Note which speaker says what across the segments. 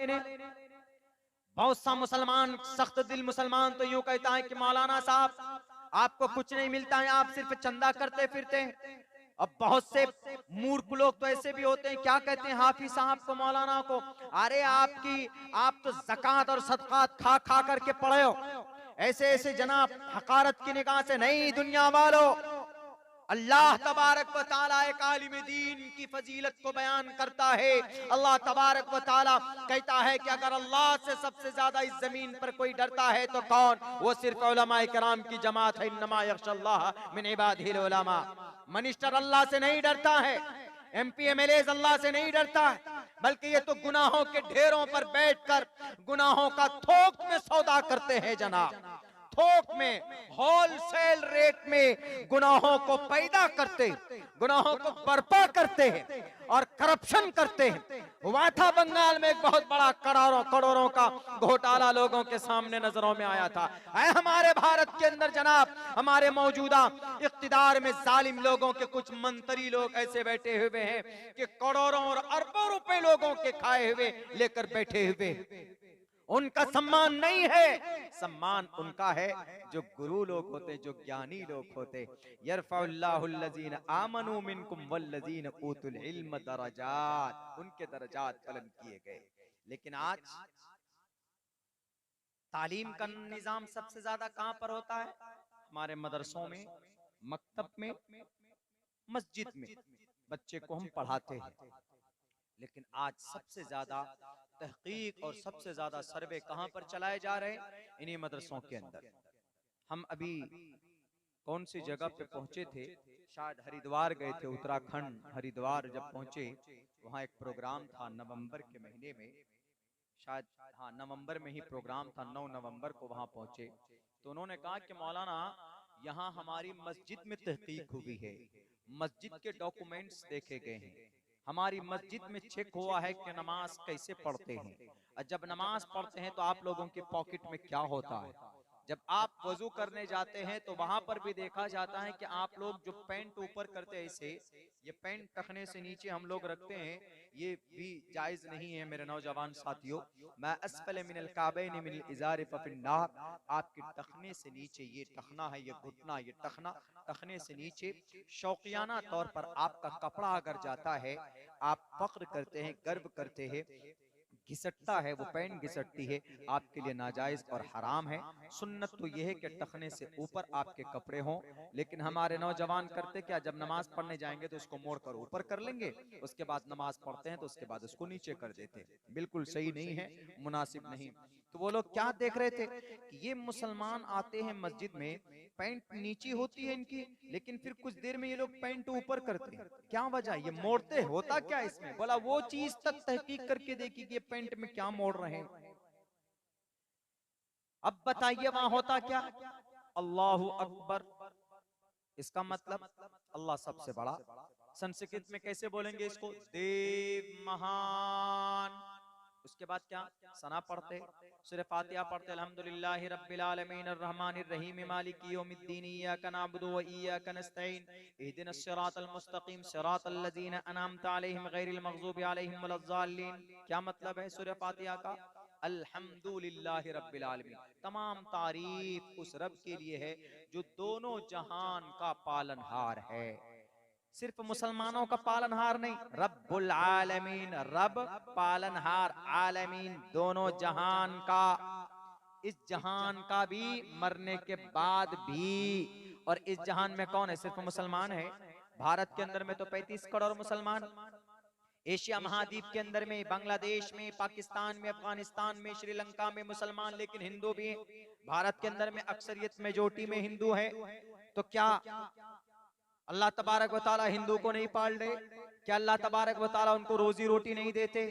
Speaker 1: वाले ने। बहुत सा मुसलमान, सख्त दिल मुसलमान तो यूं कहता है कि मौलाना साहब आपको कुछ नहीं मिलता है, आप सिर्फ चंदा करते फिरते हैं। अब बहुत से मूर्ख लोग तो ऐसे भी होते हैं, क्या कहते हैं हाफिज साहब को, मौलाना को, अरे आप तो ज़कात और सदकात खा खा करके पड़े हो। ऐसे ऐसे जनाब हकारत की निगाह से नहीं, दुनिया वालों, अल्लाह तबारक व ताला एक आलिम दीन की फजीलत को बयान करता है। अल्लाह तबारक व ताला कहता है कि अगर अल्लाह से सबसे ज्यादा इस जमीन पर कोई डरता है तो कौन? वो सिर्फ उलमाए किराम की जमात है। इन्नमा यख्शल्लाह मिन इबादिहिल उलमा। मिनिस्टर अल्लाह से नहीं डरता है, MP MLA अल्लाह से नहीं डरता है, बल्कि ये तो गुनाहों के ढेरों पर बैठकर गुनाहों का थोक में सौदा करते हैं जनाब। थोक में, होलसेल रेट में गुनाहों को पैदा करते, गुनाहों को बर्पा करते हैं और करप्शन करते हैं। हुआ था बंगाल में एक बहुत बड़ा करोड़ों करोड़ों का घोटाला लोगों के सामने नजरों में आया था। हमारे भारत के अंदर जनाब, हमारे मौजूदा इख्तिदार में जालिम लोगों के कुछ मंत्री लोग ऐसे बैठे हुए हैं कि करोड़ों और अरबों रुपए लोगों के खाए हुए लेकर बैठे हुए। उनका सम्मान नहीं है, सम्मान उनका है जो गुरु लोग होते, जो ज्ञानी लोग होते। यरफउल्लाहुल्लज़ीना आमनू मिनकुम वल्लज़ीना ऊतुल इल्म दरजात, उनके दरजात बुलंद किए गए। लेकिन आज तालीम का निजाम सबसे ज्यादा कहां पर होता है? हमारे मदरसों में, मकतब में, मस्जिद में बच्चे को हम पढ़ाते हैं। लेकिन आज सबसे ज्यादा तहकीक और सबसे ज्यादा सर्वे कहां पर चलाए जा रहे हैं? इन्हीं मदरसों के अंदर। हम अभी कौन सी जगह पे पहुंचे थे, शायद हरिद्वार गए थे, उत्तराखंड हरिद्वार जब पहुंचे, वहां एक प्रोग्राम था नवंबर के महीने में, शायद हाँ नवंबर में ही प्रोग्राम था, 9 नवंबर को वहां पहुंचे। तो उन्होंने कहा कि मौलाना यहाँ हमारी मस्जिद में तहकीक हुई है, मस्जिद के डॉक्यूमेंट्स देखे गए हैं, हमारी मस्जिद में चेक हुआ है कि नमाज कैसे पढ़ते हैं। और जब नमाज पढ़ते हैं तो आप लोगों के पॉकेट में क्या होता है। जब आप वजू करने जाते हैं तो वहां पर भी देखा जाता है कि आप लोग जो पैंट ऊपर करते हैं, ऐसे ये पैंट टखने से नीचे हम लोग रखते हैं, ये भी जायज नहीं है मेरे नौजवान साथियों। मैं अस्फल मिनल काबैन मिनल इज़ार फफिन्नार, आपके टखने से नीचे, ये टखना है, ये घुटना, ये टखना, टखने से नीचे शौकियाना तौर पर आपका कपड़ा अगर जाता है, आप फख्र करते हैं, गर्व करते हैं, घिसटता है, वो पैंट घिसटती है, आपके लिए नाजायज और हराम है। सुन्नत तो यह है कि टखने से ऊपर आपके कपड़े हों। लेकिन हमारे नौजवान करते क्या, जब नमाज पढ़ने जाएंगे तो इसको मोड़ कर ऊपर कर लेंगे, उसके बाद नमाज पढ़ते हैं तो उसके बाद उसको नीचे कर देते हैं। बिल्कुल सही नहीं है, मुनासिब नहीं। तो वो लोग क्या देख रहे थे कि ये मुसलमान आते हैं मस्जिद में, पैंट नीची होती है इनकी, लेकिन फिर कुछ देर में ये लोग पैंट ऊपर करते हैं, क्या वजह, ये मोड़ते होता क्या इसमें? बोला वो चीज तक तहकीक करके देखी कि ये पैंट में क्या मोड़ रहे हैं। अब बताइए वहां होता क्या? अल्लाहु अकबर, इसका मतलब अल्लाह सबसे बड़ा। संस्कृत में कैसे बोलेंगे इसको? देव महान। उसके बाद क्या? सना पढ़ते, सूरह फातिहा पढ़ते, अल्हम्दुलिल्लाहि रब्बिल आलमीन अर्रहमानिर रहीम मालिकी यौमिद्दीन इय्याका नअबुदु व इय्याका नस्तईन इहदिनस सिरातल मुस्तकीम सिरातल लज़ीना अनअमता अलैहिम गैरिल मग़ज़ूबि अलैहिम वलज़्ज़ालिन। क्या मतलब है सूरह फातिहा का? अल्हम्दुलिल्लाहि रब्बिल आलमीन, तमाम तारीफ उस रब के लिए है जो दोनों जहान का पालनहार है। सिर्फ मुसलमानों का पालनहार नहीं, रब्बुल आलमीन, रब पालनहार, आलमीन दोनों जहान का। इस जहान का भी, मरने के बाद भी। और इस जहान में कौन है? सिर्फ मुसलमान है। भारत के अंदर में तो 35 करोड़ मुसलमान, एशिया महाद्वीप के अंदर में, बांग्लादेश में, पाकिस्तान में, अफगानिस्तान में, श्रीलंका में मुसलमान, लेकिन हिंदू भी हैं। भारत के अंदर में अक्सरियत मेजोरिटी में हिंदू है। तो क्या अल्लाह तबारक व तआला हिंदू को नहीं पाल रहे? क्या अल्लाह तबारक व तआला उनको रोजी रोटी नहीं देते?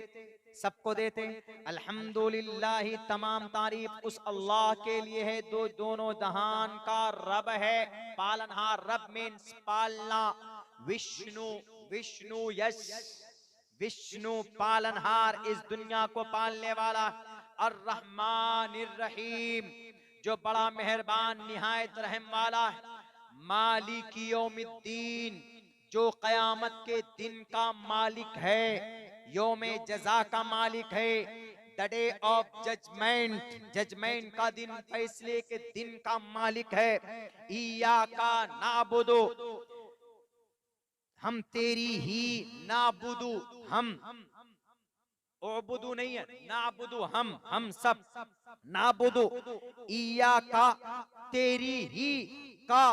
Speaker 1: सबको देते। अल्हम्दुलिल्लाह, तमाम तारीफ उस अल्लाह के लिए है जो दोनों जहान का रब है, पालनहार। रब मीन्स पालना, विष्णु, विष्णु यश, विष्णु पालनहार, इस दुनिया को पालने वाला। अर्रहमानिर रहीम, जो बड़ा मेहरबान निहायत रहम वाला है। मालिकी यौमिद्दीन, जो कयामत के दिन का मालिक है, यौमे जजा का मालिक है। The day of judgement, judgement का दिन, फैसले के दिन का मालिक है। इय्याका नाबुदु, हम तेरी ही, नाबुदु हम, उबुदु नहीं है, नाबुदु हम सब, नाबुदु इय्याका तेरी ही का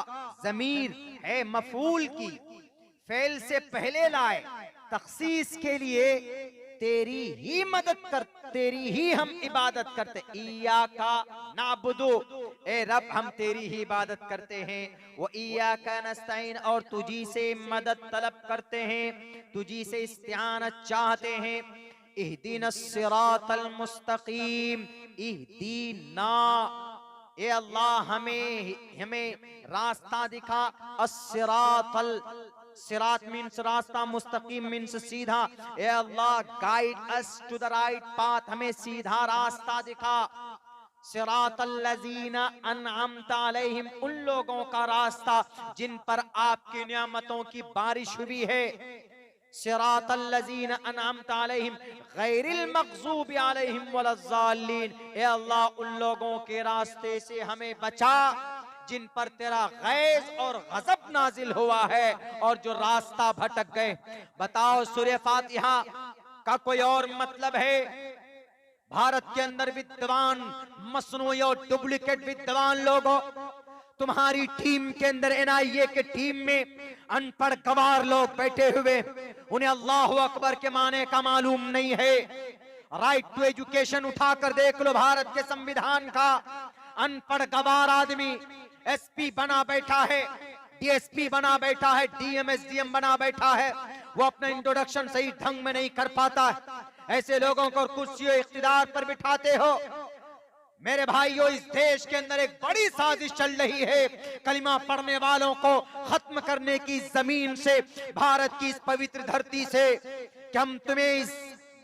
Speaker 1: जमीर है मफूल की, फेल से पहले लाए तखसीस के लिए, तेरी ही मदद कर, तेरी ही हम इबादत करते। इय्याका नाबुदु, ए रब हम तेरी ही इबादत करते हैं। वो इय्याका नस्तईन, और तुझी से मदद तलब करते हैं, तुझी से इस्तिआनत चाहते हैं। इहदिनस सिरातल मुस्तकीम, इहदीना, ए अल्लाह हमें रास्ता दिखा। अस्सिरातल, सिरात मीन्स रास्ता, मुस्तकीम मीन्स सीधा। ए Allah guide us to the right path, हमें सीधा रास्ता दिखा। सिरातल लजीना अनअमता अलैहिम, उन लोगों का रास्ता जिन पर आपकी नियामतों की बारिश हुई है। सिरातल लजीना अनअमता अलैहिम गैरिल मग़ज़ूबि अलैहिम वलज़्ज़ालिन, ए अल्लाह उन लोगों के रास्ते से हमें बचा जिन पर तेरा गैज़ और गज़ब नाजिल हुआ है और जो रास्ता भटक गए। बताओ सूरह फातिहा का कोई और मतलब है? भारत के अंदर विद्वान, मसनूई और डुप्लीकेट विद्वान लोगों, तुम्हारी टीम के अंदर, एनआईए के टीम में अनपढ़ गवार लोग बैठे हुए, उन्हें अल्लाहु अकबर के माने का मालूम नहीं है। राइट टू एजुकेशन उठाकर देख लो भारत के संविधान का। अनपढ़ गवार आदमी एसपी बना बैठा है, डीएसपी बना बैठा है, डीएम एसडीएम बना बैठा है, वो अपना इंट्रोडक्शन सही ढंग में नहीं कर पाता है। ऐसे लोगों को कुर्सियों इख्तिदार पर बिठाते हो। मेरे भाइयों, इस देश के अंदर एक बड़ी साजिश चल रही है कलिमा पढ़ने वालों को खत्म करने की, जमीन से, भारत की इस पवित्र धरती से, कि हम तुम्हें इस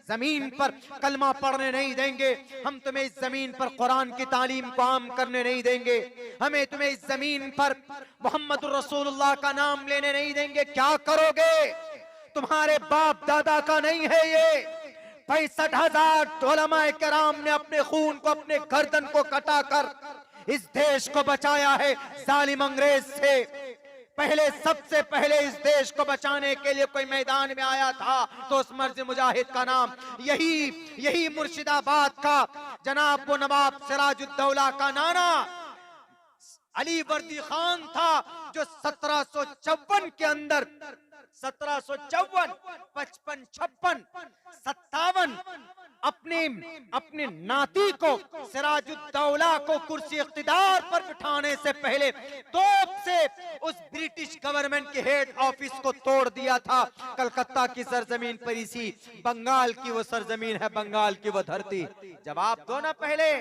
Speaker 1: जमीन पर कलमा पढ़ने नहीं देंगे, हम तुम्हें इस जमीन पर कुरान की तालीम को आम करने नहीं देंगे, हमें तुम्हें इस जमीन पर मोहम्मद रसूलुल्लाह का नाम लेने नहीं देंगे। क्या करोगे? तुम्हारे बाप दादा का नहीं है ये। 65,000 उलमाए किराम ने अपने खून को, अपने गर्दन को कटाकर इस देश को बचाया है जालिम अंग्रेज से। पहले, सबसे पहले इस देश को बचाने के लिए कोई मैदान में आया था तो उस मर्ज मुजाहिद का नाम यही मुर्शिदाबाद का जनाब वो नवाब सिराजुद्दौला का नाना अली वर्दी खान था, जो 1754 के अंदर, 1754, 55, 56, 57 अपने नाती को, सिराजुद्दौला को कुर्सी इख्तिदार पर बिठाने से पहले तोप से उस ब्रिटिश गवर्नमेंट के हेड ऑफिस को तोड़ दिया था। कलकत्ता की सरजमीन पर, इसी बंगाल की वो सरजमीन है, बंगाल की वो धरती। जवाब दो ना पहले,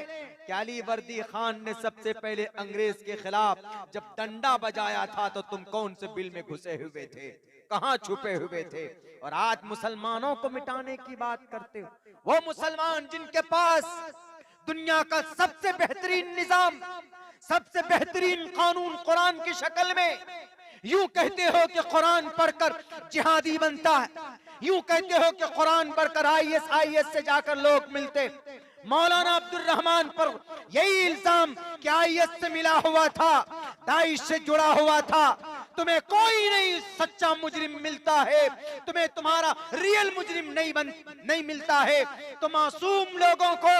Speaker 1: क्या अली वर्दी खान ने सबसे पहले अंग्रेज के खिलाफ जब डंडा बजाया था तो तुम कौन से बिल में घुसे हुए थे, कहां छुपे हुए थे? और आज मुसलमानों को मिटाने की बात करते हो। वो मुसलमान जिनके पास दुनिया का सबसे बेहतरीन निजाम, सबसे बेहतरीन कानून कुरान की शक्ल में, यूं कहते हो कि कुरान पढ़कर जिहादी बनता है, यूं कहते हो कि कुरान पढ़कर आईएस से जाकर लोग मिलते। मौलाना अब्दुल रहमान पर यही इल्जाम कि आईएस से मिला हुआ था, दाइश से जुड़ा हुआ था। तुम्हें कोई नहीं सच्चा मुजरिम मिलता है, तुम्हें तुम्हारा रियल मुजरिम नहीं मिलता है। तो मासूम लोगों को,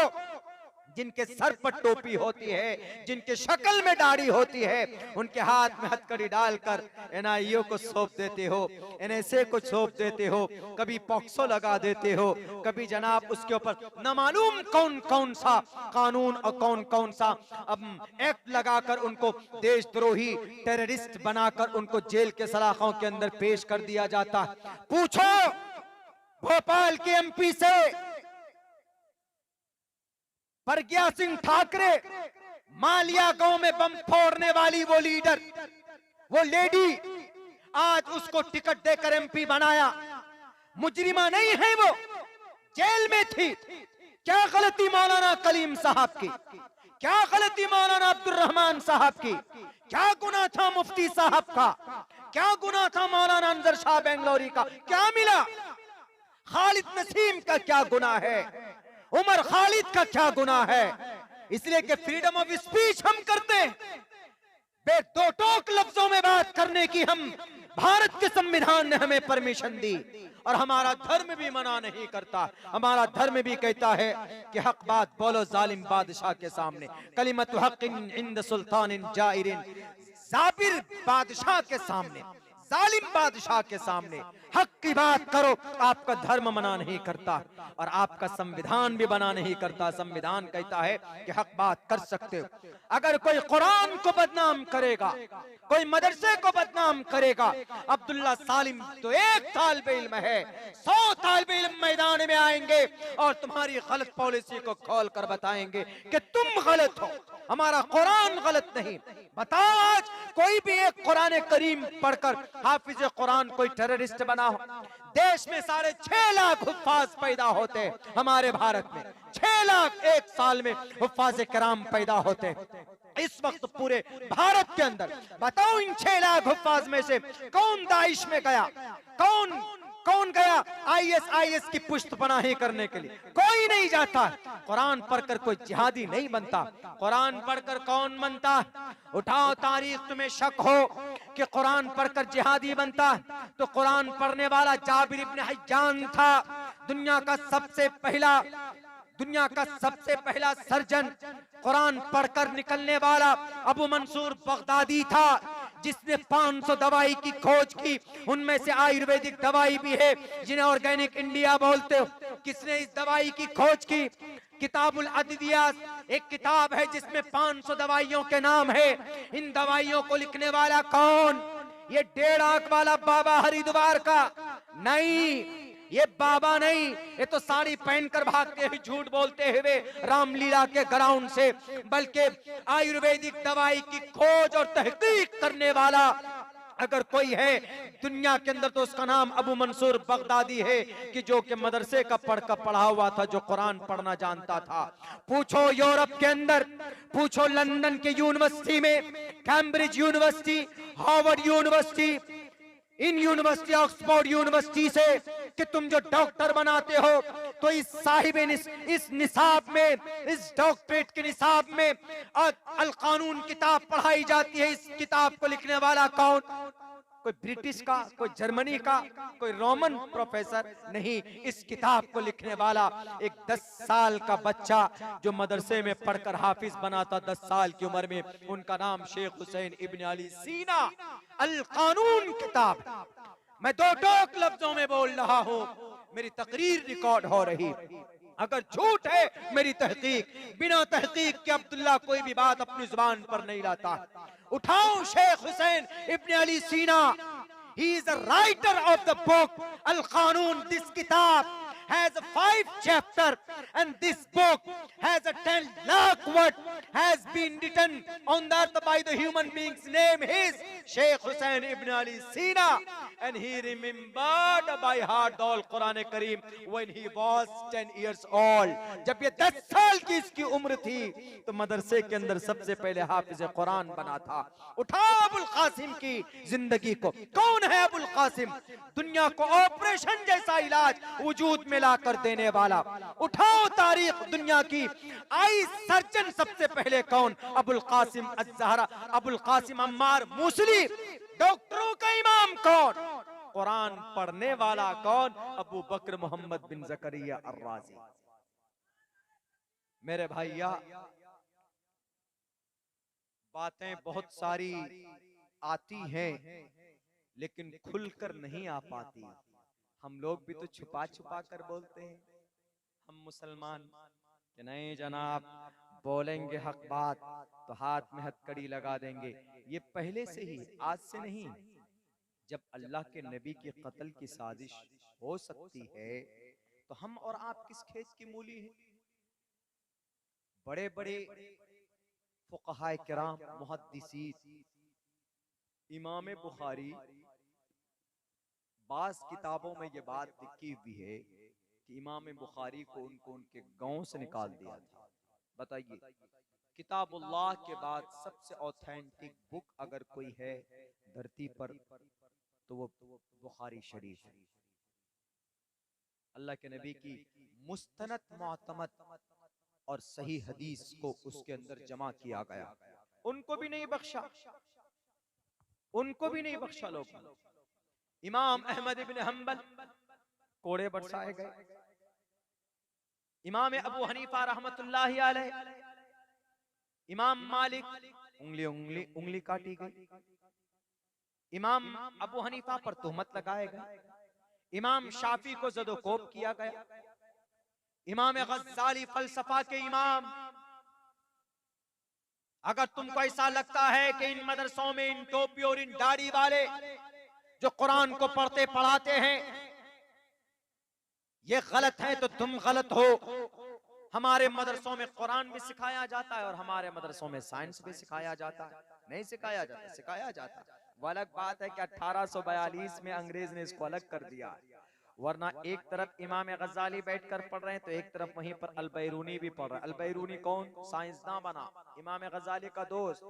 Speaker 1: जिनके सर पर टोपी होती है, जिनके शक्ल में दाढ़ी होती है, उनके हाथ में हथकड़ी डालकर एनआईए को सौंप देते हो, एनएसए को सौंप देते हो, कभी पॉक्सो लगा देते हो, कभी जनाब उसके ऊपर न मालूम कौन कौन सा कानून और कौन कौन सा एक्ट लगाकर उनको देशद्रोही टेररिस्ट बनाकर उनको जेल के सलाखों के अंदर पेश कर दिया जाता। पूछो भोपाल के एमपी से, प्रज्ञा सिंह ठाकरे, मालिया गांव में बम फोड़ने वाली वो लीडर, वो लेडी, आज उसको टिकट देकर एमपी बनाया। मुजरिमा नहीं है वो, जेल में थी। क्या गलती मौलाना कलीम साहब की, क्या गलती मौलाना अब्दुल रहमान साहब की, क्या गुनाह था मुफ्ती साहब का, क्या गुनाह था मौलाना अंजर शाह बेंगलोरी का, क्या मिला? खालिद नसीम का क्या गुनाह है? उमर खालिद का क्या गुनाह है? इसलिए कि फ्रीडम ऑफ स्पीच हम करते हैं, दो टोक लफ्जों में बात करने की हम भारत के संविधान ने हमें परमिशन दी, और हमारा धर्म भी मना नहीं करता। हमारा धर्म भी कहता है कि हक बात बोलो जालिम बादशाह के सामने, कलिमतु हक़्क़िन इंद सुल्तानिन जाइरिन, जाबिर बादशाह के सामने, जालिम बादशाह के सामने हक की बात करो। आपका धर्म मना नहीं करता और आपका संविधान भी मना नहीं करता। संविधान कहता है कि हक बात कर सकते हो। अगर कोई कुरान को बदनाम करेगा, कोई मदरसे को बदनाम करेगा, अब्दुल्ला सालिम तो एक तालिबे इल्म है, 100 तालिबे इल्म मैदान में आएंगे और तुम्हारी गलत पॉलिसी को खोल कर बताएंगे कि तुम गलत हो, हमारा कुरान गलत नहीं। बताओ आज कोई भी एक कुरान करीम पढ़कर हाफिज कुरान कोई टेररिस्ट बना हो? देश में 6.5 लाख हुफ्फाज पैदा होते हैं हमारे भारत में, 6 लाख एक साल में हुफ्फाज किराम पैदा होते हैं इस वक्त पूरे भारत के अंदर। बताओ इन 6 लाख हुफ्फाज में से कौन दाइश में गया, कौन गया ISIS की पुष्टपनाही करने के लिए? कोई नहीं जाता। कुरान पढ़कर कोई जिहादी नहीं बनता। कुरान पढ़कर कौन बनता? उठाओ तारीख, तुम्हें शक हो कि कुरान पढ़कर जिहादी बनता तो कुरान पढ़ने वाला जाबिर इब्न हय्यान था। दुनिया का सबसे पहला सर्जन, कुरान पढ़कर निकलने वाला अबू मंसूर बगदादी था, जिसने 500 दवाई की खोज की। उनमें से आयुर्वेदिक दवाई भी है जिन्हें ऑर्गेनिक इंडिया बोलते हो। किसने इस दवाई की खोज की? किताबुल अद्वियास एक किताब है जिसमें 500 दवाइयों के नाम है। इन दवाइयों को लिखने वाला कौन? ये 1.5 आंख वाला बाबा हरिद्वार का नहीं, ये बाबा नहीं, ये तो साड़ी पहनकर भागते हुए झूठ बोलते हुए रामलीला के ग्राउंड से, बल्कि आयुर्वेदिक दवाई की खोज और तहकीक करने वाला अगर कोई है दुनिया के अंदर तो उसका नाम अबू मंसूर बगदादी है, कि जो कि मदरसे का पढ़ा हुआ था, जो कुरान पढ़ना जानता था। पूछो यूरोप के अंदर, पूछो लंदन के यूनिवर्सिटी में, Cambridge university, Harvard university, in university, Oxford university से कि तुम जो डॉक्टर बनाते हो तो इस निसाब में, इस डॉक्टरेट के निसाब में अल कानून किताब पढ़ाई जाती है। इस किताब को लिखने वाला कौन? कोई ब्रिटिश का, कोई जर्मनी का, कोई रोमन प्रोफेसर नहीं। इस किताब को लिखने वाला एक 10 साल का बच्चा जो मदरसे में पढ़कर हाफिज बना था 10 साल की उम्र में, उनका नाम शेख हुसैन इब्न अली सीना। अल कानून किताब, मैं 2 टोक लफ्जों में बोल रहा हूँ, मेरी तकरीर रिकॉर्ड हो रही। अगर झूठ है मेरी तहकीक, बिना तहकीक के अब्दुल्ला कोई भी बात अपनी जुबान पर नहीं लाता। उठाओ शेख हुसैन इब्न अली सीना, he is a writer of the book Al Qanun. This kitab has 5 chapters and this book has a 10 lakh word has been written on that by the human being's name is Sheikh Hussain Ibn Ali Sina, and he remembered by heart the Quran Kareem when he was 10 years old. जब ये 10 साल की इसकी उम्र थी तो मदरसे के अंदर सबसे पहले हाफिज कुरान बना था। उठाओ अबुल कासिम की जिंदगी को। कौन है अबुल कासिम? दुनिया को ऑपरेशन जैसा इलाज वजूद में ला कर देने वाला। उठाओ तारीख दुनिया की, आई सर्जन सबसे पहले कौन? अबुल कासिम अज़्ज़हरा, अबुल कासिम अम्मार मूसली। डॉक्टरों का इमाम कौन? कुरान पढ़ने वाला कौन? अबू बकर मोहम्मद बिन ज़करिया अर्राज़ी। मेरे भैया, बातें बहुत सारी आती हैं लेकिन खुलकर नहीं आ पाती। हम लोग भी तो छुपा छुपा कर बोलते हैं। हम मुसलमान कि नहीं जनाब, बोलेंगे हक बात तो हाथ में हथकड़ी लगा देंगे। ये पहले से ही, आज से नहीं। जब अल्लाह के नबी के कत्ल की साजिश हो सकती है तो हम और आप किस खेत की मूली हैं? बड़े बड़े फुक़हाए किराम, मुहद्दिसीन, इमाम बुखारी, बास किताबों में ये बात लिखी हुई है कि इमाम बुखारी को उनके गांव से निकाल दिया था। बताइए, किताबुल्लाह के बाद सबसे ऑथेंटिक बुक अगर कोई है धरती पर तो वो बुखारी शरीफ है। अल्लाह के नबी की मुस्तनद मुअतमद और सही हदीस को उसके अंदर जमा किया गया। उनको भी नहीं बख्शा, उनको भी नहीं बख्शा लोगों ने। इमाम अहमद इब्न हंबल कोड़े बरसाए गए। इमाम अबू हनीफा रहमतुल्लाहि अलैह, इमाम मालिक उंगली उंगली उंगली काटी गई। इमाम अबू हनीफा पर तोहमत लगाए गए। इमाम शाफी को जदोकोब किया गया। इमाम गज्जाली फलसफा के इमाम, अगर तुमको ऐसा लगता है कि इन मदरसों में इन टोपी और इन दाढ़ी वाले जो कुरान को पढ़ते पढ़ाते हैं ये गलत है तो तुम गलत हो। हमारे मदरसों में कुरान भी सिखाया जाता है और हमारे मदरसों में साइंस भी सिखाया जाता है। नहीं सिखाया जाता, सिखाया जाता है। वो अलग बात है कि 1842 में अंग्रेज ने इसको अलग कर दिया, वरना एक तरफ इमाम गज्जाली बैठकर पढ़ रहे हैं तो एक तरफ वहीं पर अल बैरूनी भी पढ़ रहा है। अल बैरूनी कौन? साइंसदान बना, इमाम गज्जाली का दोस्त।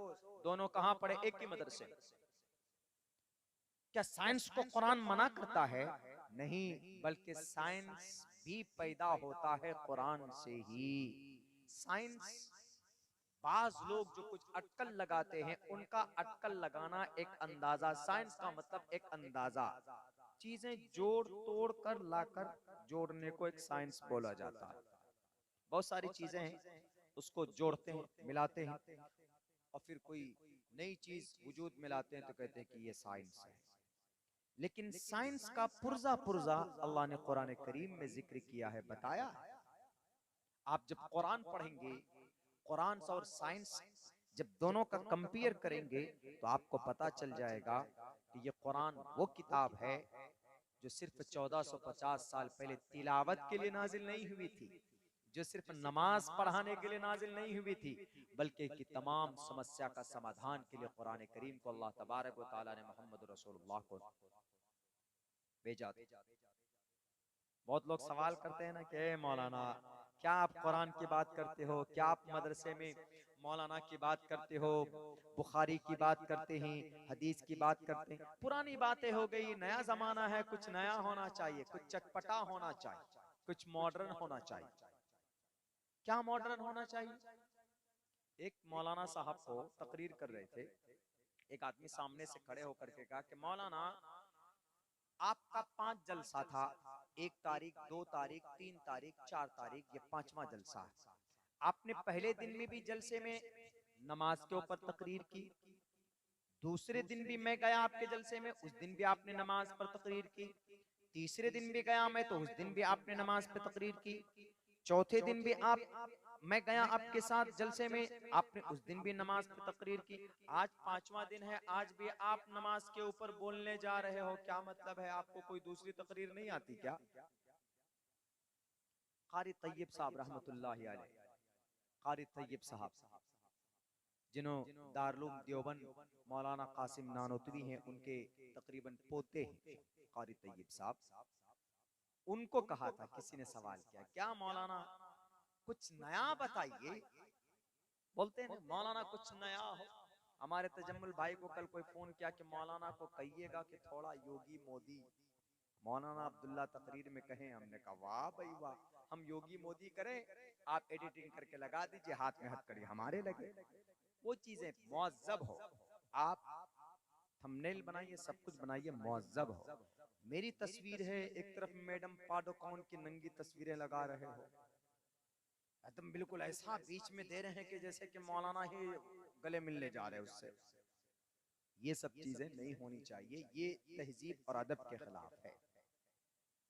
Speaker 1: दोनों कहां पढ़े? एक ही मदरसे। क्या साइंस को कुरान मना करता है? नहीं, बल्कि साइंस भी पैदा होता है कुरान से ही। साइंस, बाज लोग जो कुछ अटकल लगाते हैं उनका अटकल लगाना एक अंदाजा, साइंस का मतलब एक अंदाजा, चीजें जोड़ तोड़ कर लाकर जोड़ने को एक साइंस बोला जाता है। बहुत सारी चीजें हैं, उसको जोड़ते हैं, मिलाते हैं और फिर कोई नई चीज वजूद में लाते हैं तो कहते हैं कि ये साइंस है। लेकिन साइंस का पुर्जा पुर्जा अल्लाह ने कुरान करीम में जिक्र किया है, बताया है। आप जब कुरान पढ़ेंगे, कुरान और साइंस जब दोनों का कंपेयर करेंगे तो आपको पता चल जाएगा कि ये कुरान वो किताब है जो सिर्फ 1450 साल पहले तिलावत के लिए नाजिल नहीं हुई थी, जो सिर्फ नमाज पढ़ाने के लिए नाजिल नहीं हुई थी, बल्कि कि तमाम समस्या का समाधान के लिए कुरान करीम को अल्लाह तबारक व तआला ने मोहम्मद रसूलुल्लाह को भेजा था। बहुत लोग सवाल करते हैं ना कि मौलाना क्या आप कुरान की बात करते हो, क्या आप मदरसे में मौलाना की बात करते हो, बुखारी की बात करते हैं, हदीस की बात करते हैं। पुरानी बातें हो गई, नया जमाना है, कुछ नया होना चाहिए, कुछ चटपटा होना चाहिए, कुछ मॉडर्न होना चाहिए। क्या मॉडर्न होना चाहिए? एक मौलाना साहब को तकरीर कर रहे थे, एक आदमी सामने से खड़े होकर के कहा कि मौलाना आपका 5 जलसा था, 1 तारीख, 2 तारीख, 3 तारीख, 4 तारीख, ये 5वां जलसा है। आपने पहले दिन में भी जलसे में नमाज के ऊपर तकरीर की, दूसरे दिन भी मैं गया आपके जलसे में, उस दिन भी आपने नमाज पर तकरीर की, तीसरे दिन भी गया मैं तो उस दिन भी आपने नमाज पर तकरीर की, चौथे दिन भी मैं गया आपके साथ जलसे में, आपने उस दिन भी नमाज पे तकरीर की। आज 5वां दिन है, आज भी आप नमाज के ऊपर बोलने जा रहे हो, क्या मतलब है? आपको कोई दूसरी तकरीर नहीं आती क्या? कारी तैयब साहब रहमतुल्लाहि अलैह, कारी तैयब साहब जिन्हों दारुल देवबंद मौलाना कासिम नानोतवी हैं, उनके तकरीबन पोते हैं कारी तैयब साहब। उनको कहा था, किसी ने सवाल किया, क्या मौलाना कुछ नया बताइए। बोलते हैं मौलाना कुछ नया हो। हमारे तजम्मुल भाई को कल कोई फोन किया कि मौलाना को कहिएगा कि थोड़ा योगी मोदी मौलाना अब्दुल्ला तकरीर में कहें। हमने कहा वाह भाई वाह, हम योगी मोदी करें, आप एडिटिंग करके लगा दीजिए, हाथ में हथकड़ी हमारे लगे। वो चीजें मुअज्जब हो, आप थंबनेल बनाइए, सब कुछ बनाइए, मुअज्जब हो। मेरी तस्वीर है, एक तरफ मैडम पाडुकोन की नंगी तस्वीरें लगा रहे हो, एकदम बिल्कुल ऐसा बीच में दे रहे हैं कि जैसे कि मौलाना ही गले मिलने जा रहे हैं उससे। ये सब चीजें नहीं होनी चाहिए, ये तहजीब और अदब के खिलाफ है।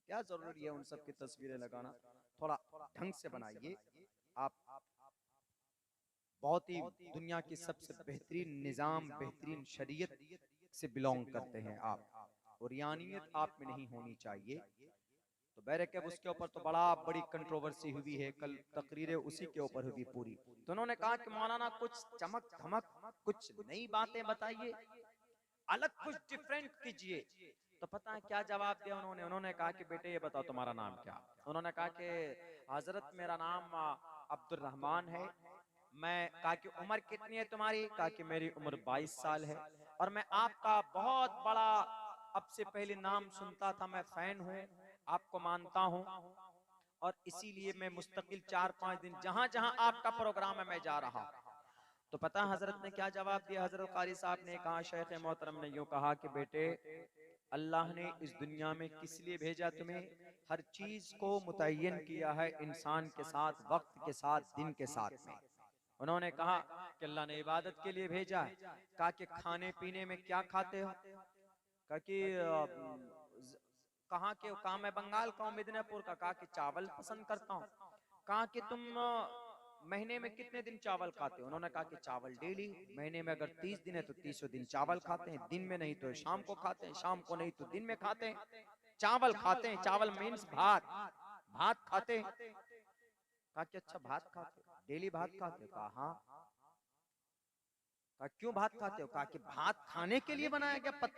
Speaker 1: क्या जरूरी है उन सब की तस्वीरें लगाना? थोड़ा ढंग से बनाइए। आप बहुत ही दुनिया की सबसे बेहतरीन निजाम, बेहतरीन शरीयत से बिलोंग करते हैं आप, और यानियत आप में नहीं होनी चाहिए। तो बैरकब उसके ऊपर तो बड़ा बड़ी कंट्रोवर्सी हुई है, कल तकरीरें उसी के ऊपर हुई पूरी। तो उन्होंने कहा कि मौलाना कुछ चमक धमक, कुछ नई बातें बताइए, अलग कुछ डिफरेंट कीजिए। तो पता है क्या जवाब दिया उन्होंने? उन्होंने कहा कि बेटे ये बताओ तुम्हारा नाम क्या? उन्होंने कहा कि हजरत मेरा नाम अब्दुल रहमान है। मैं कहा कि उम्र कितनी है तुम्हारी? कहा कि मेरी उम्र 22 साल है और मैं आपका बहुत बड़ा अब से पहले नाम सुनता था, मैं फैन हूँ, आपको मानता हूं, और इसीलिए मैं मुस्तकिल 4-5 दिन जहां जहां आपका प्रोग्राम है मैं जा रहा हूं। तो पता हजरत ने क्या जवाब दिया? हजरत कारी साहब ने कहा, शेख मोहतरम ने यूं कहा कि बेटे, अल्लाह ने इस दुनिया में किस लिए भेजा तुम्हें? हर चीज को मुतय्यन किया है इंसान के साथ, वक्त के साथ, दिन के साथ में। उन्होंने कहा कि अल्लाह ने इबादत के लिए भेजा है। कहा कि खाने पीने में क्या खाते हो? कहा कि कहाँ के? कहा मैं बंगाल का हूँ, मिदनापुर का। कहा कि चावल पसंद करता हूँ। कहा कि तुम महीने में कितने दिन चावल खाते हो? उन्होंने कहा कि चावल डेली, महीने में अगर 30 दिन है तो 30 दिन चावल खाते हैं, दिन में नहीं तो शाम को खाते हैं, शाम को नहीं तो दिन में खाते हैं, चावल खाते हैं। चावल मीन्स भात, भात खाते हैं। कहा कि अच्छा भात खाते हो, डेली भात खाते हो? कहा हाँ। कहा क्यों भात खाते हो? कहा कि भात खाने के लिए बनाया गया,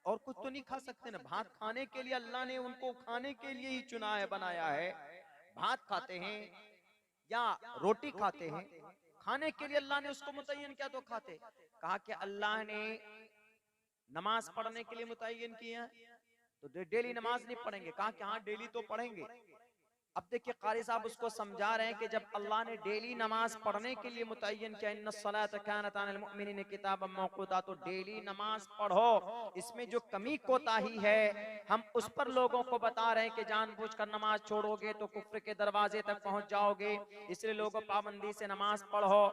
Speaker 1: और कुछ तो नहीं खा सकते ना। भात खाने के लिए अल्लाह ने उनको खाने के लिए ही चुना है, बनाया है। भात खाते हैं या रोटी खाते हैं, खाने के लिए अल्लाह ने उसको मुतय्यन किया तो खाते। कहा कि अल्लाह ने नमाज पढ़ने के लिए मुतय्यन किया तो डेली नमाज नहीं पढ़ेंगे? कहा कि हाँ डेली तो पढ़ेंगे। अब देखिए कारी साहब उसको समझा रहे हैं कि जब अल्लाह ने डेली नमाज पढ़ने के लिए मुतय्यन किया, इन्नस्सलात कानत अलल मुमिनीन किताबम मौक़ूता, तो डेली नमाज पढ़ो। इसमें जो कमी कोताही है हम उस पर लोगों को बता रहे हैं कि जानबूझकर नमाज छोड़ोगे तो कुफ्र के दरवाजे तक पहुंच जाओगे, इसलिए लोगों पाबंदी से नमाज पढ़ो।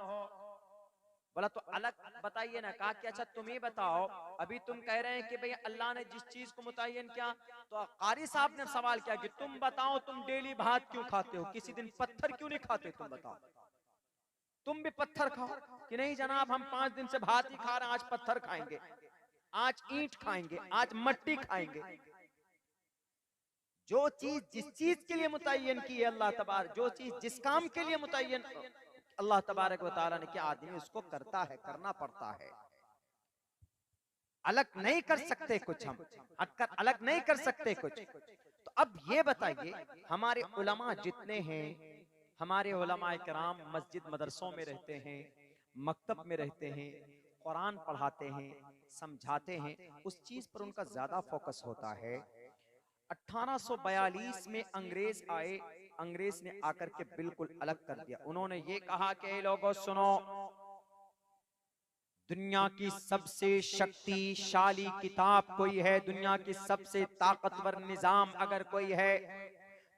Speaker 1: बोला तो अलग बताइए ना। कहा कि अच्छा तुम ही बताओ, अभी तुम कह रहे हैं कि भाई अल्लाह ने जिस चीज को मुतय्यन किया, तो कारी साहब ने सवाल किया कि तुम बताओ तुम डेली भात क्यों खाते हो, किसी दिन पत्थर क्यों नहीं खाते? तुम बताओ, तुम भी पत्थर खाओ कि नहीं जनाब हम 5 दिन से भात ही खा रहे हैं, आज पत्थर खाएंगे, आज ईंट खाएंगे, आज मट्टी खाएंगे। जो चीज जिस चीज के लिए मुतय्यन की है अल्लाह तबारक, जो चीज जिस काम के लिए मुतय्यन अल्लाह तबारक व तआला ने किया, आदमी उसको करता है, करना पड़ता है। अलग नहीं कर सकते कुछ, हम हटकर अलग नहीं कर सकते कुछ। तो अब ये बताइए, हमारे उलमा जितने हैं, हमारे उलमा किराम मस्जिद मदरसों में रहते हैं, मकतब में रहते हैं, कुरान पढ़ाते हैं, समझाते हैं, उस चीज पर उनका ज्यादा फोकस होता है। 1842 में अंग्रेज आए, अंग्रेज ने आकर के बिल्कुल अलग कर दिया। उन्होंने ये कहा कि लोगों सुनो, दुनिया की सबसे शक्तिशाली किताब कोई है, दुनिया की सबसे ताकतवर निजाम अगर कोई है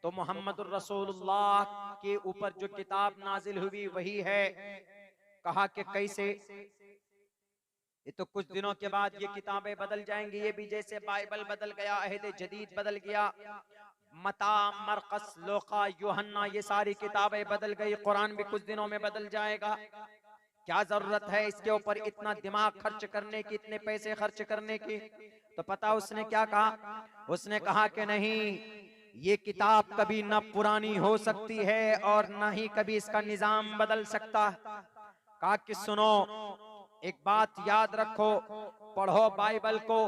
Speaker 1: तो मोहम्मद रसूलुल्लाह के ऊपर जो किताब नाजिल हुई वही है। कहा कि कैसे? ये तो कुछ दिनों के बाद ये किताबें बदल जाएंगी, ये भी जैसे बाइबल बदल गया, अहद जदीद बदल गया, मता, मरकस, लोका, यूहन्ना, ये सारी किताबें बदल गई, कुरान भी कुछ दिनों में बदल जाएगा। क्या जरूरत है इसके ऊपर इतना दिमाग खर्च करने की, इतने पैसे खर्च करने की? तो पता उसने क्या कहा? उसने कहा कि नहीं, ये किताब कभी न पुरानी हो सकती है और न ही कभी इसका निजाम बदल सकता। कहा कि सुनो, एक बात याद रखो, पढ़ो बाइबल को।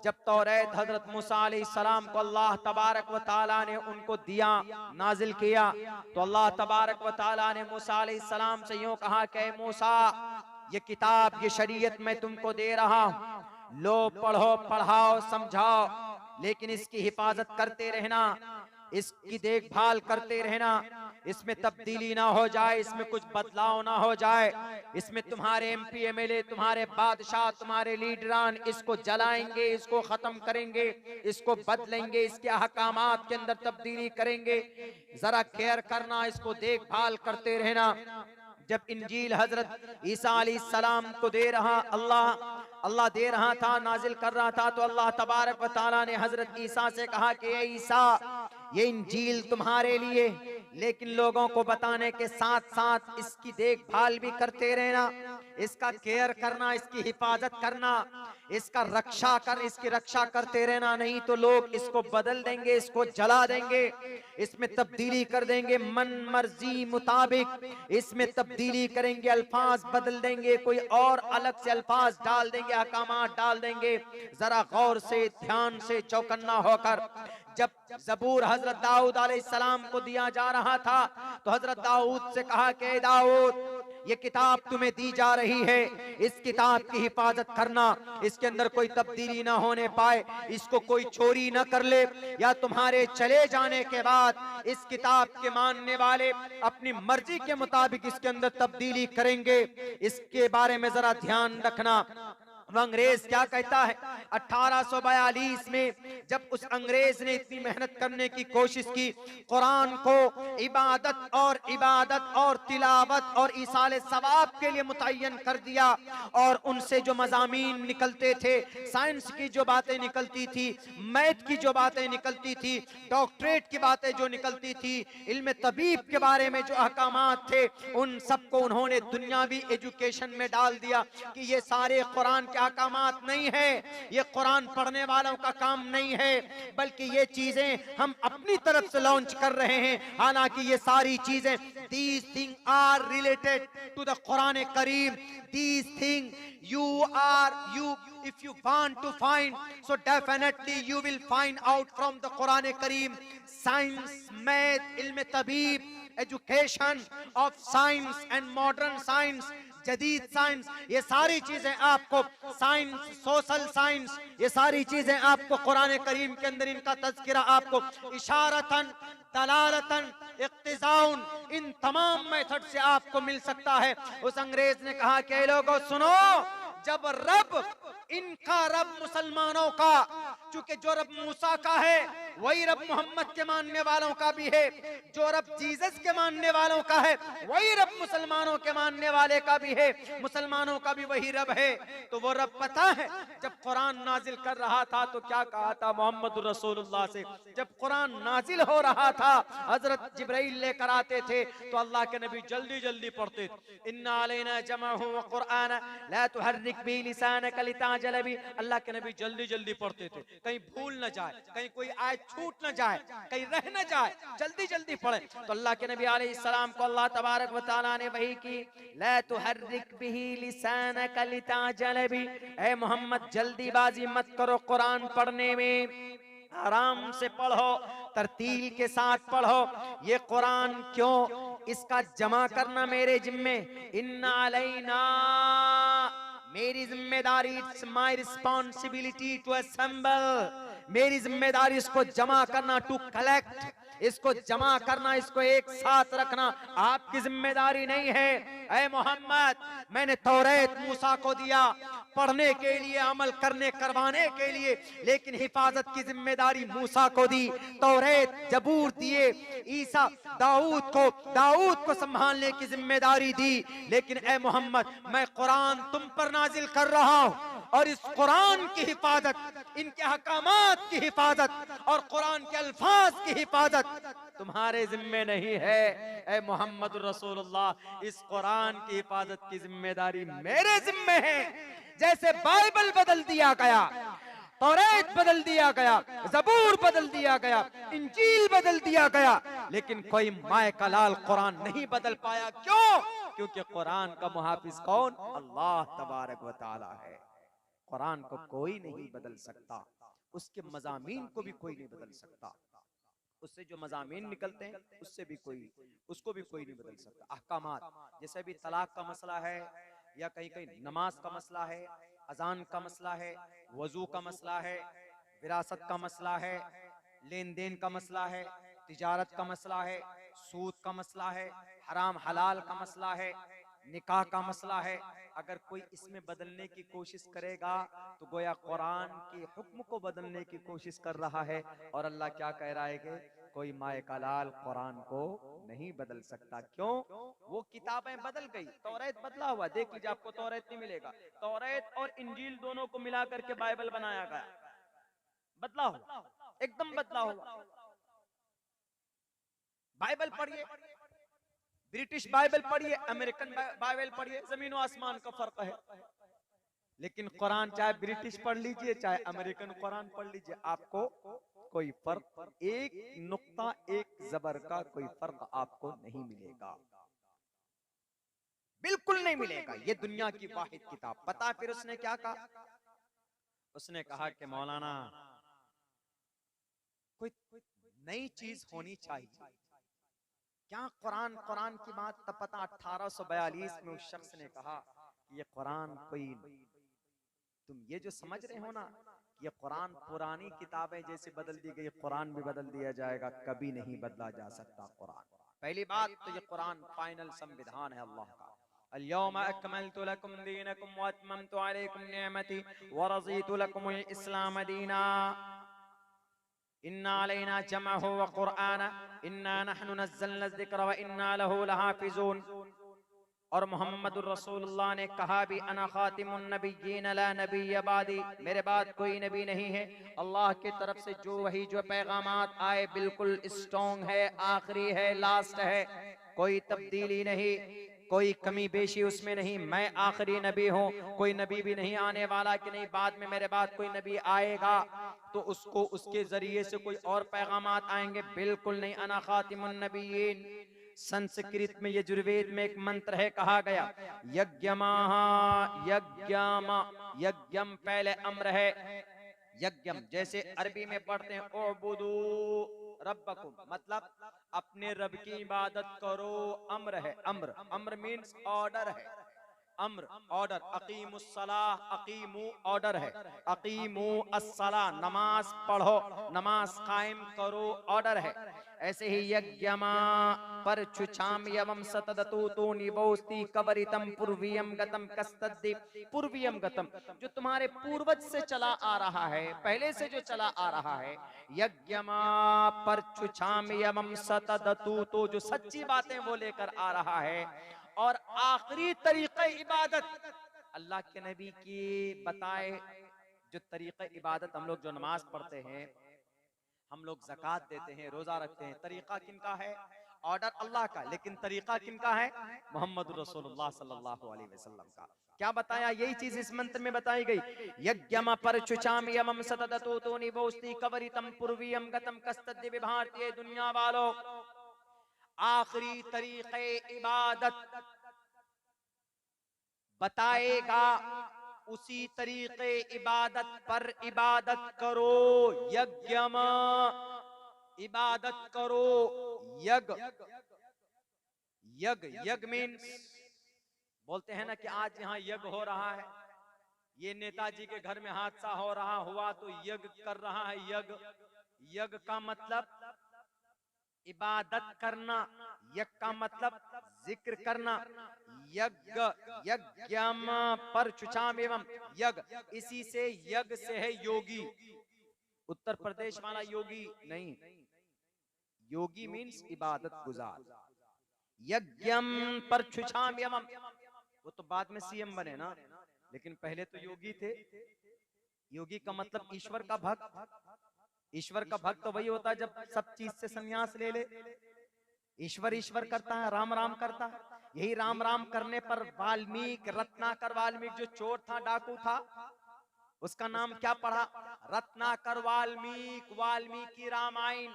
Speaker 1: जब तौरात हजरत मूसा अलैहिस्सलाम को अल्लाह तबारक व तआला ने उनको दिया, नाजिल किया, तो अल्लाह तबारक व तआला ने मूसा अलैहिस्सलाम से यूं कहा कि मूसा, ये किताब, ये शरीयत मैं तुमको दे रहा हूं, लो पढ़ो, पढ़ाओ, समझाओ, लेकिन इसकी हिफाजत करते रहना, इसकी देखभाल करते रहना, इसमें तब्दीली ना हो जाए, इसमें कुछ बदलाव ना हो जाए, इसमें तुम्हारे एमपी एमएलए, तुम्हारे बादशाह, तुम्हारे लीडरान इसको जलाएंगे, इसको खत्म करेंगे, इसको बदलेंगे, इसके अहकामात के अंदर तब्दीली करेंगे, जरा केयर करना, इसको देखभाल करते रहना। जब इंजील हजरत ईसा अलैहिस्सलाम को दे रहा अल्लाह दे रहा था, नाजिल कर रहा था, तो अल्लाह तबारक व तआला ने हजरत ईसा से कहा कि ए ईसा, ये इंजील तुम्हारे लिए, लेकिन लोगों को बताने के साथ साथ इसकी देखभाल भी करते रहना, इसका केयर करना, इसकी हिफाजत करना, इसका इसकी रक्षा करते रहना, नहीं तो लोग इसको बदल देंगे, इसको जला देंगे, इसमें तब्दीली कर देंगे, मन मर्जी मुताबिक इसमें तब्दीली करेंगे, अल्फाज बदल देंगे, कोई और अलग से अल्फाज डाल देंगे, अहकामात डाल देंगे। जरा गौर से, ध्यान से, चौकन्ना होकर, जब ज़बूर हजरत दाऊद अलैहिस्सलाम को दिया जा रहा था तो हजरत दाऊद से कहा कि दाऊद, ये किताब तुम्हें दी जा रही है, इस किताब की हिफाजत करना, इसके अंदर कोई तब्दीली ना होने पाए, इसको कोई चोरी ना कर ले, या तुम्हारे चले जाने के बाद इस किताब के मानने वाले अपनी मर्जी के मुताबिक इसके अंदर तब्दीली करेंगे, इसके बारे में जरा ध्यान रखना। अंग्रेज क्या कहता है, 1842 में जब उस अंग्रेज ने इतनी मेहनत करने की कोशिश की, कुरान को इबादत और तिलावत और इसाले सवाब के लिए मुतय्यन कर दिया, और उनसे जो मज़ामीन निकलते थे, साइंस की जो बातें निकलती थी, मैथ की जो बातें निकलती थी, डॉक्टरेट की बातें जो निकलती थी, इल्म तबीब के बारे में जो अहकामात थे, उन सबको उन्होंने दुनियावी एजुकेशन में डाल दिया कि ये सारे कुरान के अहकामात नहीं है, ये कुरान पढ़ने वालों का काम नहीं है, बल्कि ये चीजें हम अपनी तरफ से लॉन्च कर रहे हैं। हालांकि ये सारी चीजें, these things are related to the Quran Kareem, these things if you want to find, so definitely you will find out from the Quran Kareem. Science, math, ilm tabib, education of science and modern science, जदीद science, ये सारी चीजें आपको, science, social science, ये सारी चीजें आपको कुरान करीम के अंदर इनका तज़किरा आपको इशारतन, दलालतन, इक्तिज़ाउन, इन तमाम मेथड से आपको मिल सकता है। उस अंग्रेज ने कहा कि लोगों सुनो, जब रब, इनका रब मुसलमानों का, चूंकि जो रब मूसा का है वही रब मोहम्मद के मानने वालों का भी है, जो रब जीसस के मानने वालों का है वही रब मुसलमानों के मानने वाले का भी है, मुसलमानों का भी वही रब है। तो वो रब पता है जब कुरान नाजिल कर रहा था तो क्या कहा था मोहम्मद रसूलुल्लाह से, जब कुरान नाजिल हो रहा था, हजरत जिब्राइल लेकर आते थे तो अल्लाह के नबी जल्दी जल्दी पढ़ते, इन्ना अलैना जमअहु व कुरआन ला तुहर्रिक बि लिसानक लिताजल बि, अल्लाह के नबी जल्दी जल्दी पढ़ते थे, कहीं भूल न जाए, कहीं कोई आयत छूट न जाए, कहीं रह न जाए, जल्दी जल्दी पढ़े। तो अल्लाह के नबी अलैहिस्सलाम को अल्लाह तबारक व तआला ने वही की, ला तुहर्रिक बिही लिसानक लिताजल बि, ऐ मोहम्मद जल्दीबाजी मत करो कुरान पढ़ने में, आराम से पढ़ो, तरतील के साथ पढ़ो। ये कुरान क्यों, इसका जमा करना मेरे जिम्मे, इन्ना अलैना, मेरी जिम्मेदारी, it's my responsibility to assemble, मेरी जिम्मेदारी इसको जमा करना, टू कलेक्ट, इसको जमा करना, इसको एक साथ रखना आपकी जिम्मेदारी नहीं है। ऐ मोहम्मद, मैंने तौरात मूसा को दिया पढ़ने के लिए, अमल करने करवाने के लिए, लेकिन हिफाजत की जिम्मेदारी मूसा को दी, तौरात जबूर दिए ईसा दाऊद को संभालने की जिम्मेदारी दी, लेकिन ऐ मोहम्मद मैं कुरान तुम पर नाजिल कर रहा हूं, और इस कुरान की हिफाजत, इनके अहकामात की हिफाजत और कुरान के अल्फाज की हिफाजत तुम्हारे जिम्मे नहीं है। ऐ मोहम्मद रसूलुल्लाह, इस कुरान की हिफाजत की जिम्मेदारी मेरे जिम्मे है। जैसे बाइबल बदल दिया गया, तौरात बदल दिया गया, जबूर बदल दिया गया, इंजील बदल दिया गया, लेकिन कोई माए का लाल कुरान नहीं बदल पाया। क्यों? क्योंकि कुरान का मुहाफिज कौन? अल्लाह तबारक व तआला है। कुरान को कोई नहीं बदल सकता, उसके मज़ामीन को भी कोई नहीं बदल सकता, उससे जो मज़ामीन निकलते हैं उससे भी उसको भी कोई नहीं बदल सकता। अहकामात, जैसे भी तलाक का मसला है, या कहीं कहीं नमाज का मसला है, अजान का मसला है, वजू का मसला है, विरासत का मसला है, लेन देन का मसला है, तिजारत का मसला है, सूद का मसला है, हराम हलाल का मसला है, निकाह का मसला है, अगर कोई इसमें बदलने की कोशिश करेगा तो गोया कुरान के हुक्म को बदलने की कोशिश कर रहा है। और अल्लाह क्या कह रहा है कि कोई माए का लाल कुरान को नहीं बदल सकता। क्यों? वो किताबें बदल गई, तौरात बदला हुआ, देख लीजिए आपको तौरात नहीं मिलेगा, तौरात और इंजील दोनों को मिला करके बाइबल बनाया गया, बदला हुआ, एकदम बदला हुआ। बाइबल पढ़िए, ब्रिटिश बाइबल पढ़िए, अमेरिकन बाइबल पढ़िए, जमीन आसमान का फर्क है। लेकिन कुरान चाहे ब्रिटिश पढ़ लीजिए चाहे अमेरिकन कुरान पढ़ लीजिए, आपको कोई फर्क, एक नुक्ता एक जबर का कोई फर्क आपको नहीं मिलेगा, बिल्कुल नहीं मिलेगा। ये दुनिया की वाहिद किताब। पता फिर उसने क्या कहा? उसने कहा कि मौलाना कोई नई चीज होनी चाहिए, क्या कुरान कुरान की बात तब पता 1842 में उस शख्स ने कहा कि ये कुरान कोई, तुम ये जो समझ रहे हो ना कि ये कुरान पुरानी किताबें जैसे बदल दी गई, कुरान भी बदल दिया जाएगा, कभी नहीं बदला जा सकता कुरान। पहली बात तो ये कुरान फाइनल संविधान है अल्लाह का। अल-यौमा अकमलतु लकुम दीनकुम व अतममतु अलैकुम निअमती व रज़ीतु लकुमुल इस्लाम दीना इन्ना अलैना जमअहु व कुरआना इन्ना नहनु नज़्ज़लना ज़िक्र व इन्ना लहु लहाफ़िज़ून। और मोहम्मदुर रसूलुल्लाह ने कहा भी अना खातिमुन नबिय्यीन ला नबिय्य बादी, मेरे बाद कोई नबी नहीं है। अल्लाह की तरफ से जो वही जो पैगामात आए बिल्कुल स्ट्रॉन्ग है, आखिरी है, लास्ट है, कोई तब्दीली नहीं, कोई कमी बेशी उसमें नहीं। मैं आखिरी नबी हूँ, कोई नबी भी नहीं आने वाला कि नहीं बाद में मेरे बाद कोई नबी आएगा तो उसको उसके जरिए से कोई और पैगामात आएंगे, बिल्कुल नहीं। अना खातिमुन नबिय्यीन। संस्कृत में यजुर्वेद में एक मंत्र है, कहा गया यज्ञमाहा यज्ञमा, यज्ञम पहले अम्र है, यज्ञम जैसे अरबी में पढ़ते हैं उबुदू रब्बकुम, मतलब अपने रब की इबादत करो। अम्र है, अम्र, अम्र मीन्स ऑर्डर है, अम्र ऑर्डर। अकीमुस्सलाह, अकीमू ऑर्डर है, अकीमू अस्सला नमाज पढ़ो, नमाज कायम करो, ऑर्डर है। ऐसे ही यज्ञमा पर छुछाम यवम सतदतु तो निबोस्ति कबरितम पूर्वियम गतम कस्तद्दि, पूर्वियम गतम जो तुम्हारे पूर्वज से चला आ रहा है, पहले से जो चला आ रहा है। यज्ञमा पर छुछाम यवम सतदतु तो जो सच्ची बातें वो लेकर आ रहा है। और आखिरी तरीक़े इबादत अल्लाह के नबी की बताए जो तरीक़े इबादत, हम लोग जो नमाज पढ़ते हैं, हम लोग ज़कात देते हैं, रोजा रखते हैं, तरीक़ा किनका है? ऑर्डर अल्लाह का, लेकिन तरीक़ा किनका है? मोहम्मद रसूलुल्लाह सल्लल्लाहु अलैहि वसल्लम का। क्या बताया? यही चीज इस मंत्र में बताई गई। यज्ञम पर चुचाम यमम सतदतो तो निबोस्ति कवरितम पूर्वियम गतम कस्तद्दि विभारतीय। दुनिया वालों, आखिरी तरीक़े इबादत बताएगा, उसी तरीक़े इबादत पर इबादत करो। यज्ञम इबादत करो, यज्ञ, यज्ञ, यज्ञ मीन्स बोलते हैं ना कि आज यहाँ यज्ञ हो रहा है, ये नेताजी के घर में हादसा हो रहा हुआ तो यज्ञ कर रहा है। यज्ञ, यज्ञ का मतलब इबादत करना, यज्ञ का मतलब जिक्र करना। यज्ञ, यज्ञम पर चुचाम एवं यज्ञ, इसी से यज्ञ से है योगी। उत्तर प्रदेश वाला योगी नहीं, योगी मीन्स इबादत गुजार। यज्ञम पर छुछाम एवं, वो तो बाद में सीएम बने ना, लेकिन पहले तो योगी थे। योगी का मतलब ईश्वर का भक्त। ईश्वर का भक्त वही होता है जब सब चीज से संन्यास ले ले। ईश्वर ईश्वर करता है, राम राम करता है। यही राम राम करने पर वाल्मीकि, रत्नाकर वाल्मीकि जो चोर था, डाकू था, उसका नाम क्या पढ़ा? रत्नाकर वाल्मीकि, वाल्मीकि रामायण।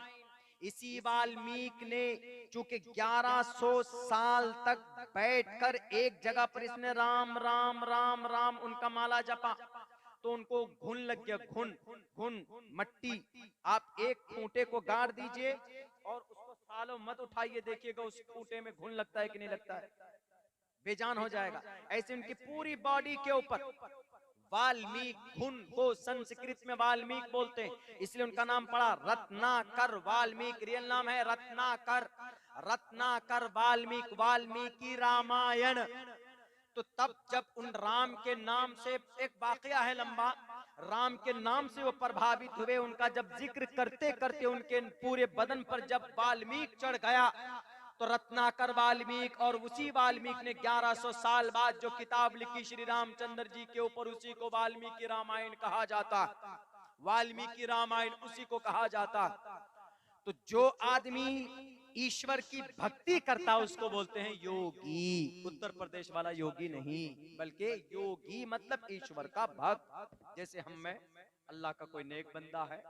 Speaker 1: इसी वाल्मीकि ने चूंकि 1100 साल तक बैठकर एक जगह पर इसने राम राम राम राम उनका माला जपा, तो उनको घुन लग गया। घुन, घुन मट्टी, आप एक खूंटे को गाड़ दीजिए और उसको सालों मत उठाइए, देखिएगा उस खूंटे में घुन लगता है कि नहीं लगता है, बेजान हो जाएगा। ऐसे उनकी पूरी बॉडी के ऊपर वाल्मीकि, घुन को संस्कृत में वाल्मीकि बोलते हैं, इसलिए उनका नाम पड़ा रत्नाकर वाल्मीकि। रियल नाम है रत्नाकर, रत्नाकर वाल्मीकि, वाल्मीकि रामायण। तो तब जब उन राम के नाम से, एक वाकया है लंबा, राम के नाम से वो प्रभावित हुए, उनका जब जिक्र करते करते उनके पूरे बदन पर जब वाल्मीकि चढ़ गया, तो रत्नाकर वाल्मीकि और उसी वाल्मीकि ने 1100 साल बाद जो किताब लिखी श्री रामचंद्र जी के ऊपर, उसी को वाल्मीकि रामायण कहा जाता। वाल्मीकि रामायण उसी को कहा जाता। तो जो आदमी ईश्वर की भक्ति करता है उसको बोलते हैं योगी। उत्तर प्रदेश वाला योगी नहीं, बल्कि योगी मतलब ईश्वर का भक्त। जैसे हम में अल्लाह का कोई नेक बंदा है,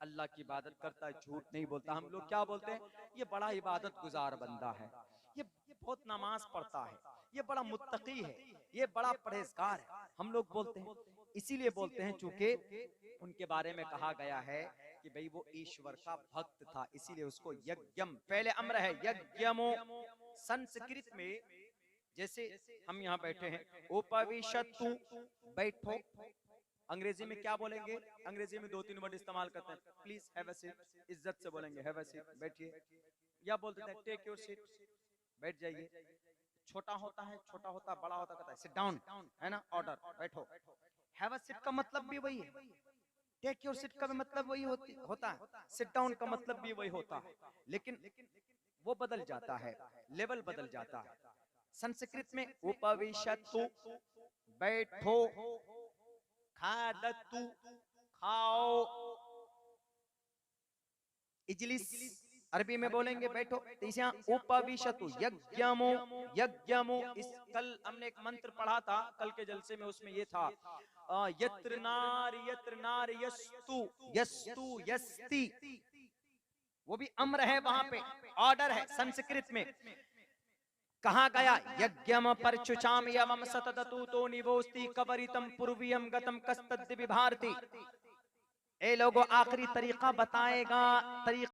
Speaker 1: अल्लाह की इबादत करता है, झूठ नहीं बोलता, हम लोग क्या बोलते हैं? ये बड़ा इबादत गुजार बंदा है, ये बहुत नमाज पढ़ता है, ये बड़ा मुत्तकी है, ये बड़ा परहेजगार है, हम लोग बोलते हैं। इसीलिए बोलते हैं चूंकि उनके बारे में कहा गया है कि भाई वो ईश्वर का भक्त था, इसीलिए उसको यज्ञम, पहले अम्र है यज्ञमो। संस्कृत में जैसे हम यहाँ बैठे हैं, उपविशतु, बैठो। अंग्रेजी में क्या बोलेंगे? अंग्रेजी में 2-3 वर्ड इस्तेमाल करते हैं। प्लीज हैव अ सीट, इज्जत से बोलेंगे हैव अ सीट, बैठिए। या बोलते हैं टेक योर सीट, बैठ जाइए। छोटा होता है, छोटा होता, बड़ा होता, कहता है सिट डाउन, है ना, ऑर्डर, बैठो। हैव अ सीट का मतलब भी वही है, टेक योर सीट का भी मतलब वही होता है, सिट डाउन का मतलब भी वही होता है, लेकिन वो बदल जाता है, लेवल बदल जाता है। संस्कृत में उपविशतु, बैठो, खादतु, खाओ, इजलिस अरबी में बोलेंगे बैठो। तो इसे उपविशतु, यज्ञमो, यज्ञमो। इस कल हमने एक मंत्र पढ़ा था, कल के जलसे में, उसमें ये था यत्र नार यस्तु, यस्तु यस्ति, वो भी अम्र है, वहां पे ऑर्डर है। संस्कृत में कहा गया यज्ञम परचुचाम यवम सतदतु तो निवोस्ति कवरितम पूर्वियम गतम कस्तद्दि विभारति। ए लोगों, आखिरी तरीका बताएगा, तरीका